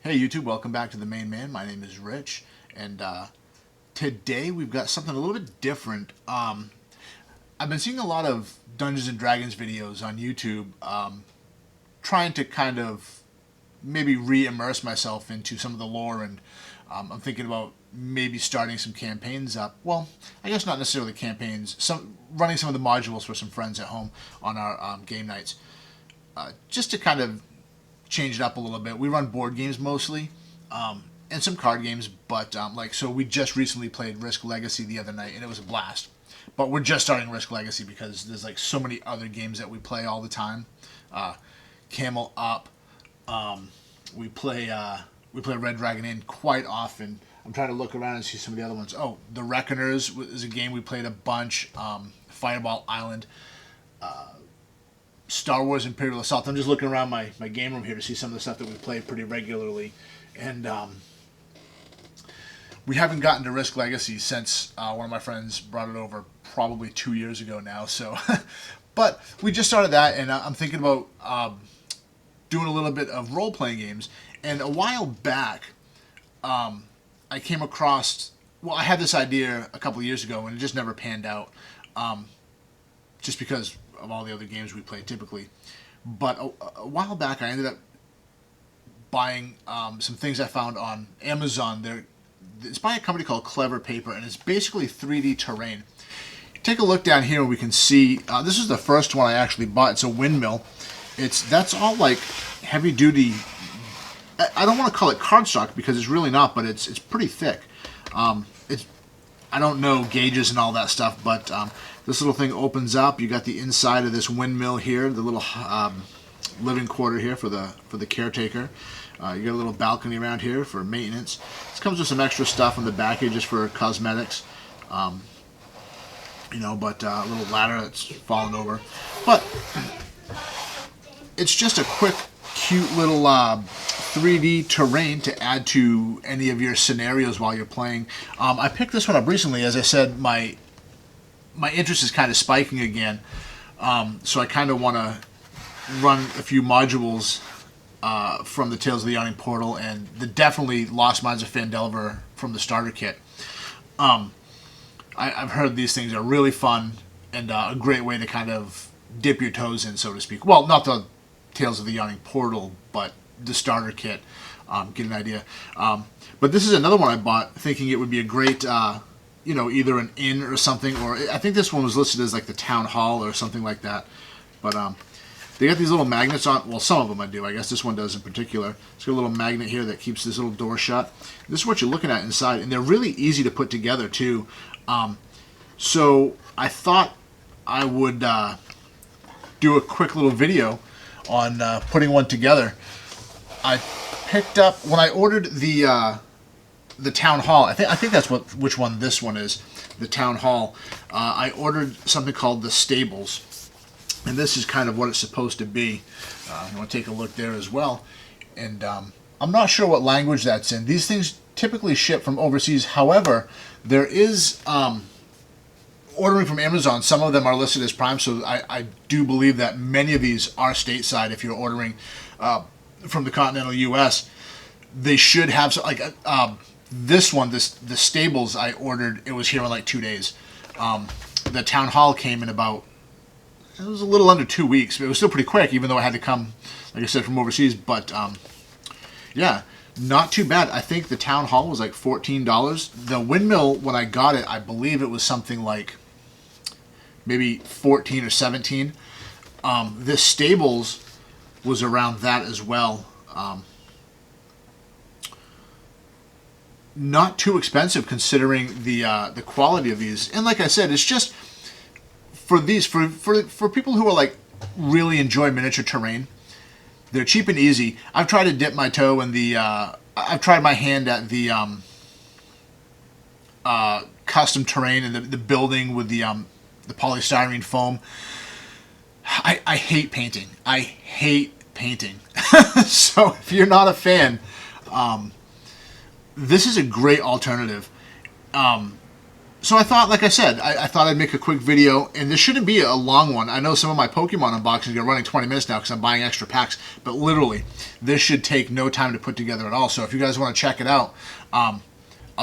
Hey YouTube, welcome back to the main man. My name is Rich, and today we've got something a little bit different. I've been seeing a lot of Dungeons and Dragons videos on YouTube, trying to kind of maybe re-immerse myself into some of the lore, and I'm thinking about maybe starting some campaigns up. Well, I guess not necessarily campaigns. Some running some of the modules for some friends at home on our game nights, just to kind of change it up a little bit. We run board games mostly, and some card games, but so we just recently played Risk Legacy the other night, and it was a blast. But we're just starting Risk Legacy because there's like so many other games that we play all the time. Camel Up. We play Red Dragon Inn quite often. I'm trying to look around and see some of the other ones. Oh, The Reckoners is a game we played a bunch. Fireball Island. Star Wars Imperial Assault. I'm just looking around my game room here to see some of the stuff that we play pretty regularly. And we haven't gotten to Risk Legacy since one of my friends brought it over probably 2 years ago now. So, but we just started that, and I'm thinking about doing a little bit of role-playing games. And a while back, I came across, well, I had this idea a couple of years ago, and it just never panned out, just because of all the other games we play typically. But a while back, I ended up buying some things I found on Amazon. It's by a company called Clever Paper, and it's basically 3D terrain. Take a look down here, and we can see this is the first one I actually bought. It's a windmill. That's all like heavy duty. I don't want to call it cardstock because it's really not, but it's pretty thick. I don't know gauges and all that stuff, but this little thing opens up. You got the inside of this windmill here, the little living quarter here for the caretaker. You got a little balcony around here for maintenance. This comes with some extra stuff on the back here just for cosmetics. But a little ladder that's fallen over. But it's just a quick, cute little 3D terrain to add to any of your scenarios while you're playing. I picked this one up recently. As I said, my interest is kind of spiking again, so I kind of want to run a few modules from the Tales of the Yawning Portal and the definitely Lost Mines of Phandelver from the starter kit. I've heard these things are really fun and a great way to kind of dip your toes in, so to speak. Well, not the Tales of the Yawning Portal, but the starter kit. Get an idea. But this is another one I bought thinking it would be a great, either an inn or something, or I think this one was listed as like the town hall or something like that. But they got these little magnets on. Well, some of them I do. I guess this one does in particular. It's got a little magnet here that keeps this little door shut. This is what you're looking at inside, and they're really easy to put together too. So I thought I would do a quick little video on putting one together. I picked up when I ordered the town hall. I think that's which one this one is. The town hall. I ordered something called the stables, and this is kind of what it's supposed to be. You want to take a look there as well. And I'm not sure what language that's in. These things typically ship from overseas. However, there is ordering from Amazon. Some of them are listed as Prime, so I do believe that many of these are stateside. If you're ordering from the continental U.S., they should have this one. The stables I ordered, it was here in like 2 days. The town hall came in it was a little under 2 weeks, but it was still pretty quick, even though it had to come, like I said, from overseas. But yeah, not too bad. I think the town hall was like $14. The windmill, when I got it, I believe it was something like maybe 14 or 17. This stables was around that as well. Not too expensive considering the quality of these. And like I said, it's just for people who are like really enjoy miniature terrain. They're cheap and easy. I've tried to dip my toe in I've tried my hand at the custom terrain and the building with the polystyrene foam. I hate painting. I hate painting. So if you're not a fan, this is a great alternative. So I thought, like I said, I thought I'd make a quick video, and this shouldn't be a long one. I know some of my Pokemon unboxings are running 20 minutes now because I'm buying extra packs, but literally, this should take no time to put together at all. So if you guys want to check it out, I'll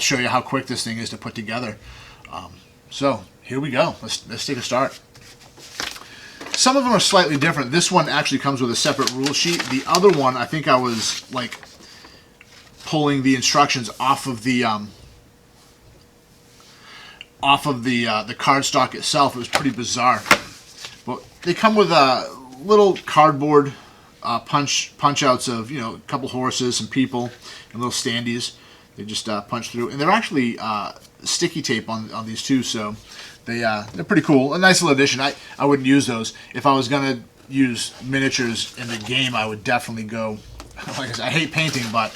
show you how quick this thing is to put together. So here we go. Let's take a start. Some of them are slightly different. This one actually comes with a separate rule sheet. The other one, I think I was like pulling the instructions off of the cardstock itself. It was pretty bizarre. But they come with a little cardboard punch outs of, you know, a couple horses, some people, and little standees. They just punch through, and they're actually sticky tape on these too. So they're pretty cool. A nice little addition. I wouldn't use those if I was gonna use miniatures in the game. I would definitely go. Like I said, I hate painting, but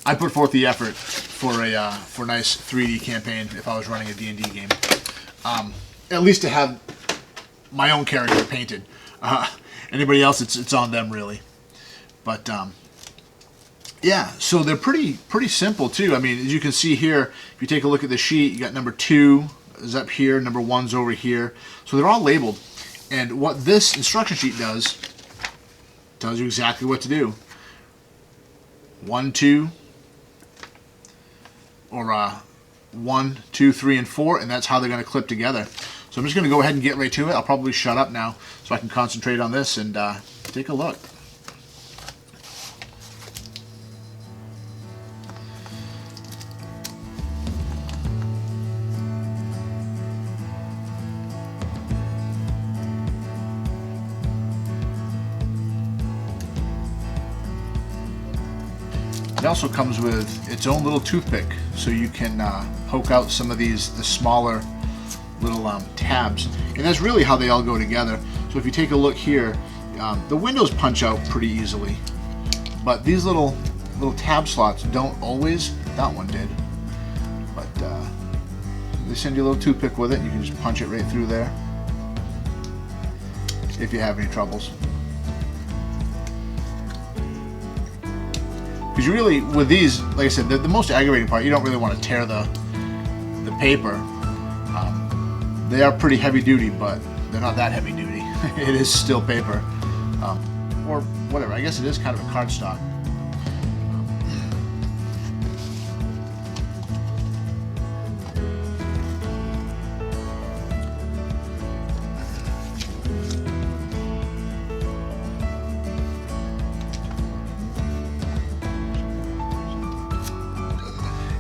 I put forth the effort for a nice 3D campaign if I was running a D&D game. At least to have my own character painted. Anybody else, it's on them really. But yeah, so they're pretty simple too. I mean, as you can see here, if you take a look at the sheet, you got number 2 is up here, number 1's over here. So they're all labeled. And what this instruction sheet does, tells you exactly what to do. 1, 2, or 1, 2, 3, and 4, and that's how they're going to clip together. So I'm just going to go ahead and get right to it. I'll probably shut up now so I can concentrate on this and take a look. It also comes with its own little toothpick, so you can poke out some of the smaller little tabs. And that's really how they all go together. So if you take a look here, the windows punch out pretty easily, but these little tab slots don't always. That one did, but they send you a little toothpick with it. You can just punch it right through there if you have any troubles. Because you really, with these, like I said, the most aggravating part, you don't really want to tear the paper. They are pretty heavy duty, but they're not that heavy duty. It is still paper. Or whatever, I guess it is kind of a cardstock.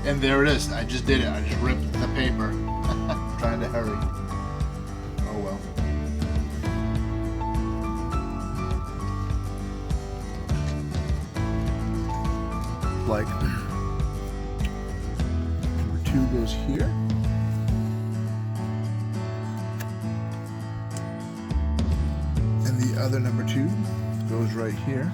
And there it is. I just did it. I just ripped the paper. Trying to hurry. Oh well. Like number 2 goes here. And the other number 2 goes right here.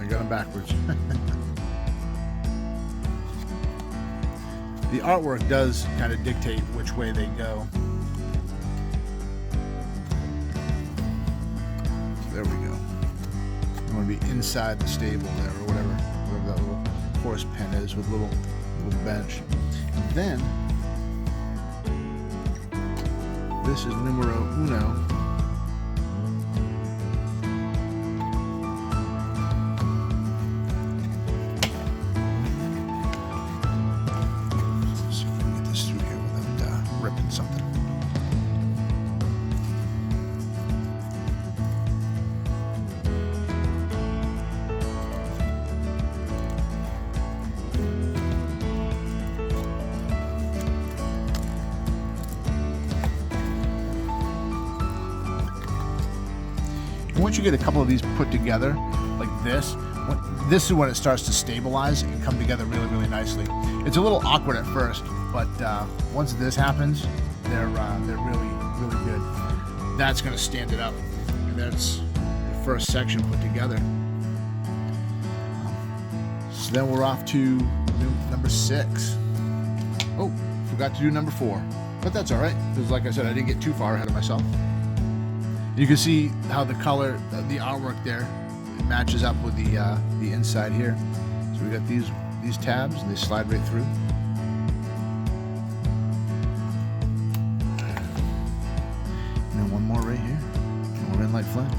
Got them backwards. The artwork does kind of dictate which way they go. There we go. You want to be inside the stable there, or whatever that little horse pen is with little bench. And then this is numero uno. Something. Once you get a couple of these put together, like this is when it starts to stabilize and come together really, really nicely. It's a little awkward at first, but once this happens, they're really, really good. That's going to stand it up. And that's the first section put together. So then we're off to number 6. Oh, forgot to do number 4. But that's all right, because like I said, I didn't get too far ahead of myself. You can see how the color, the artwork there, it matches up with the inside here. So we got these tabs, and they slide right through. And then one more right here, more inlight flame.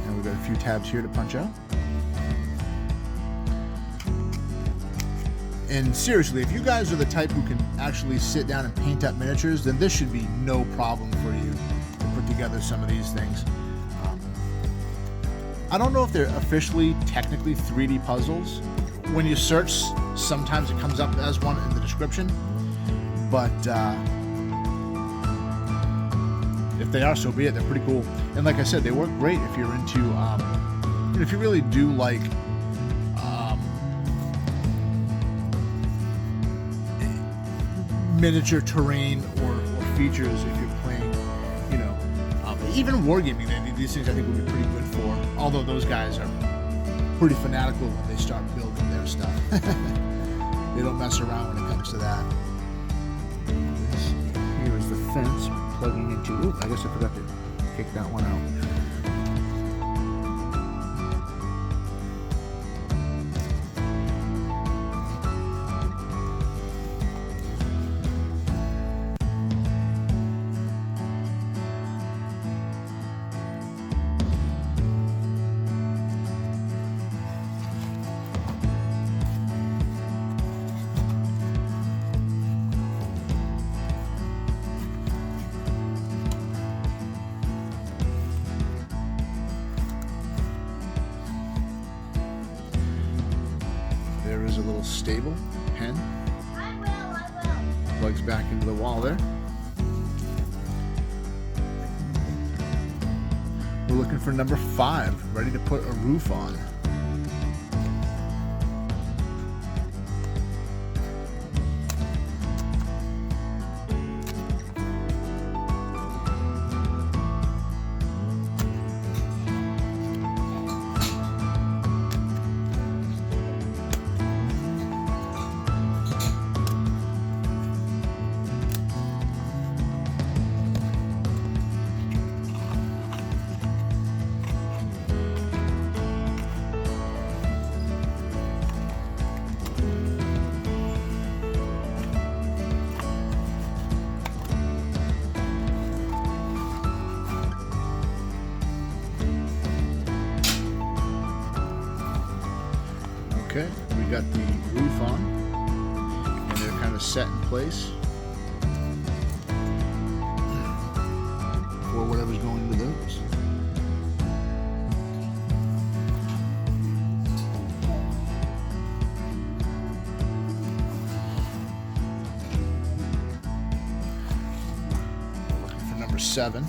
And we've got a few tabs here to punch out. And seriously, if you guys are the type who can actually sit down and paint up miniatures, then this should be no problem for you to put together some of these things. I don't know if they're officially, technically 3D puzzles. When you search, sometimes it comes up as one in the description. But if they are, so be it. They're pretty cool. And like I said, they work great if you're into, if you really do like miniature terrain or features. If you're playing, even wargaming, these things I think would be pretty good for. Although those guys are pretty fanatical when they start building their stuff. They don't mess around when it comes to that. Here is the fence plugging into. Ooh, I guess I forgot to kick that one out. There is a little stable pen. I will. Plugs back into the wall there. We're looking for number 5, ready to put a roof on. Okay, we got the roof on, and they're kind of set in place for whatever's going into those. We're looking for number 7.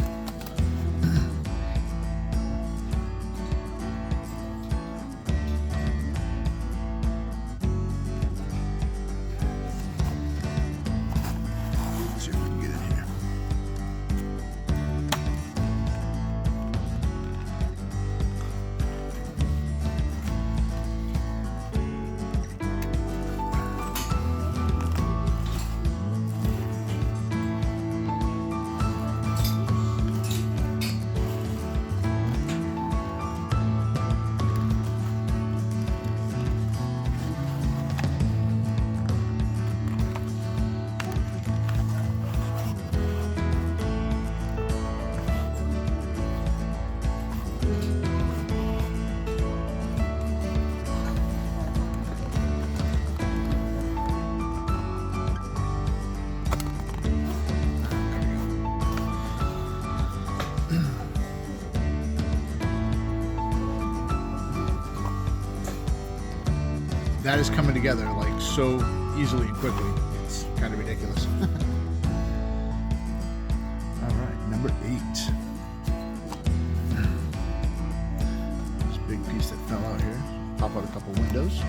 That is coming together like so easily and quickly. It's kind of ridiculous. All right, number 8. This big piece that fell out here. Pop out a couple windows.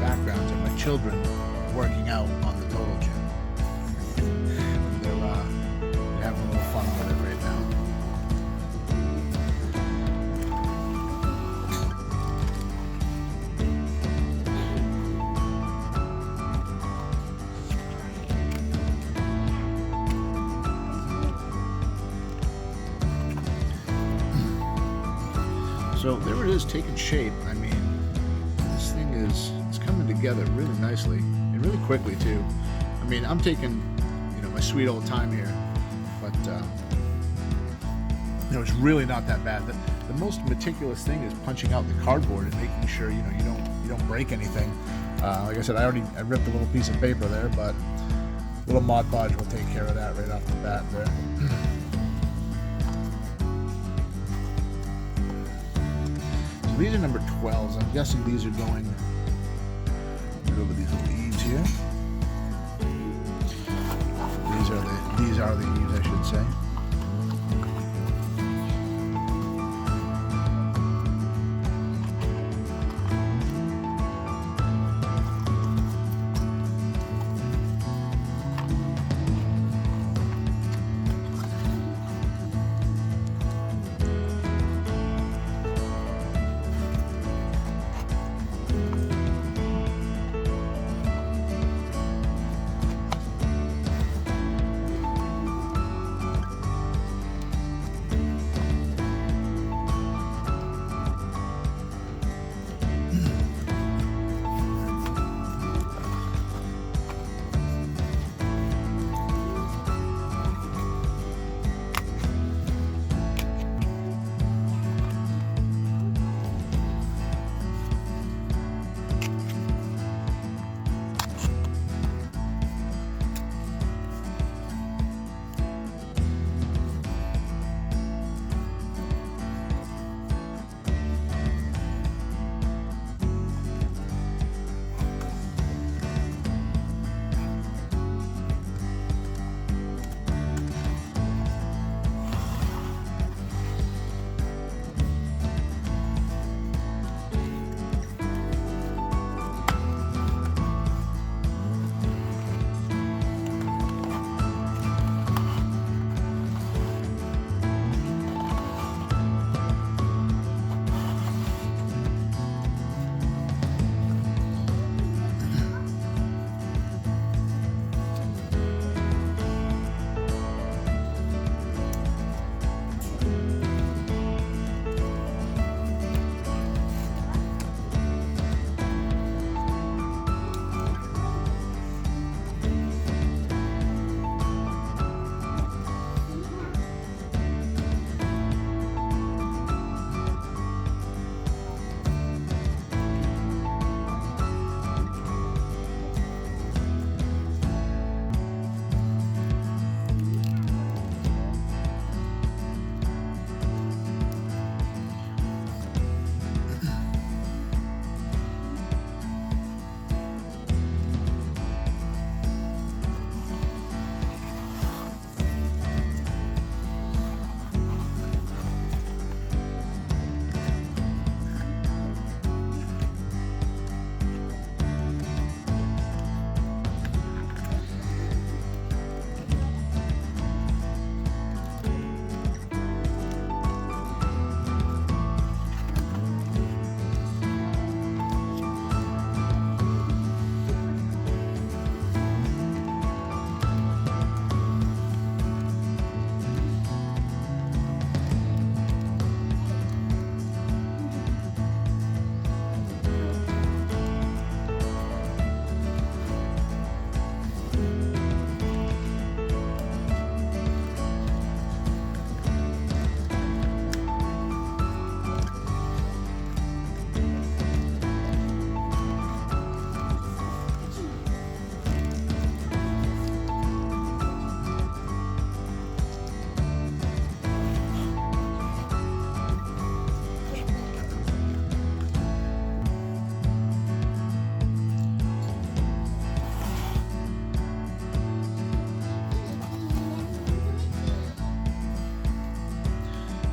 backgrounds are my children working out on the Total Gym. They're having a little fun with it right now. So there it is, taking shape. I mean, this thing is coming together really nicely and really quickly too. I mean, I'm taking, my sweet old time here, but it's really not that bad. The most meticulous thing is punching out the cardboard and making sure you don't break anything. Like I said, I ripped a little piece of paper there, but a little Mod Podge will take care of that right off the bat there. These are number 12s. I'm guessing these are going right over these little eaves here. These are the eaves, I should say.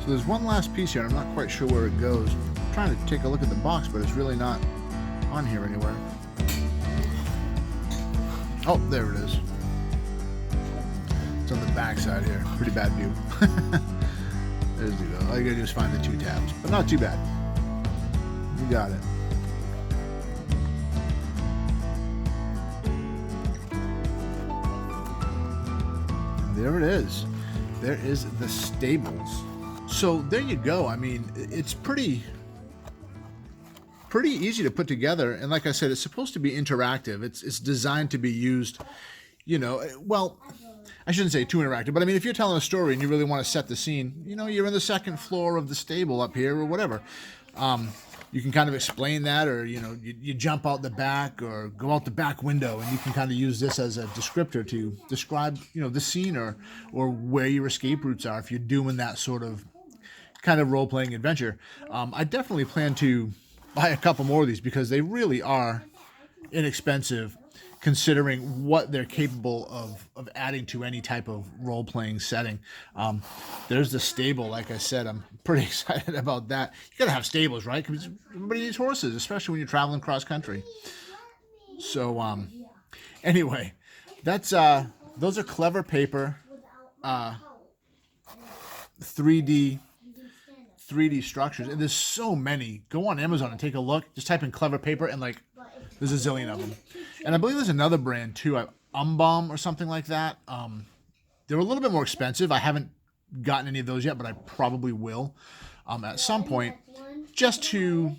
So there's one last piece here, and I'm not quite sure where it goes. I'm trying to take a look at the box, but it's really not on here anywhere. Oh, there it is. It's on the back side here. Pretty bad view. There's the go. All you gotta do is find the 2 tabs, but not too bad. You got it. And there it is. There is the stables. So there you go. I mean, it's pretty easy to put together, and like I said, it's supposed to be interactive. It's designed to be used, you know, well, I shouldn't say too interactive, but I mean, if you're telling a story and you really want to set the scene, you know, you're in the 2nd floor of the stable up here or whatever. You can kind of explain that, or, you know, you jump out the back or go out the back window, and you can kind of use this as a descriptor to describe, you know, the scene or where your escape routes are if you're doing that sort of kind of role-playing adventure. I definitely plan to buy a couple more of these because they really are inexpensive considering what they're capable of adding to any type of role-playing setting. There's the stable. Like I said, I'm pretty excited about that. You gotta have stables, right? Because everybody needs horses, especially when you're traveling cross-country. So anyway, that's those are Clever Paper 3D structures, and there's so many. Go on Amazon and take a look. Just type in Clever Paper, and like there's a zillion of them. And I believe there's another brand too, Umbom or something like that. They're a little bit more expensive. I haven't gotten any of those yet, but I probably will at some point, just to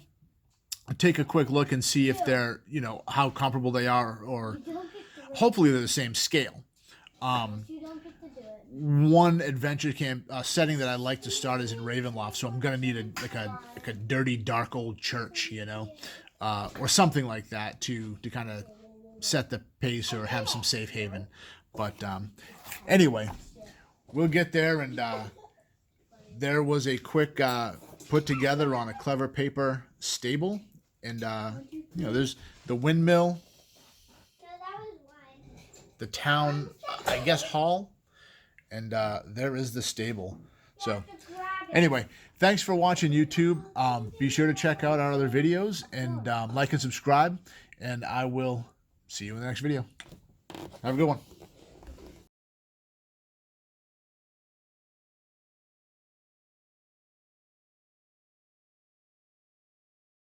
take a quick look and see if they're, you know, how comparable they are, or hopefully they're the same scale. One adventure camp setting that I like to start is in Ravenloft, so I'm gonna need a dirty, dark old church, you know, or something like that to kind of set the pace or have some safe haven. But anyway, we'll get there, and there was a quick put together on a Clever Paper stable, and you know, there's the windmill, the town, I guess, hall. And there is the stable. So anyway, thanks for watching YouTube. Be sure to check out our other videos, and like and subscribe. And I will see you in the next video. Have a good one.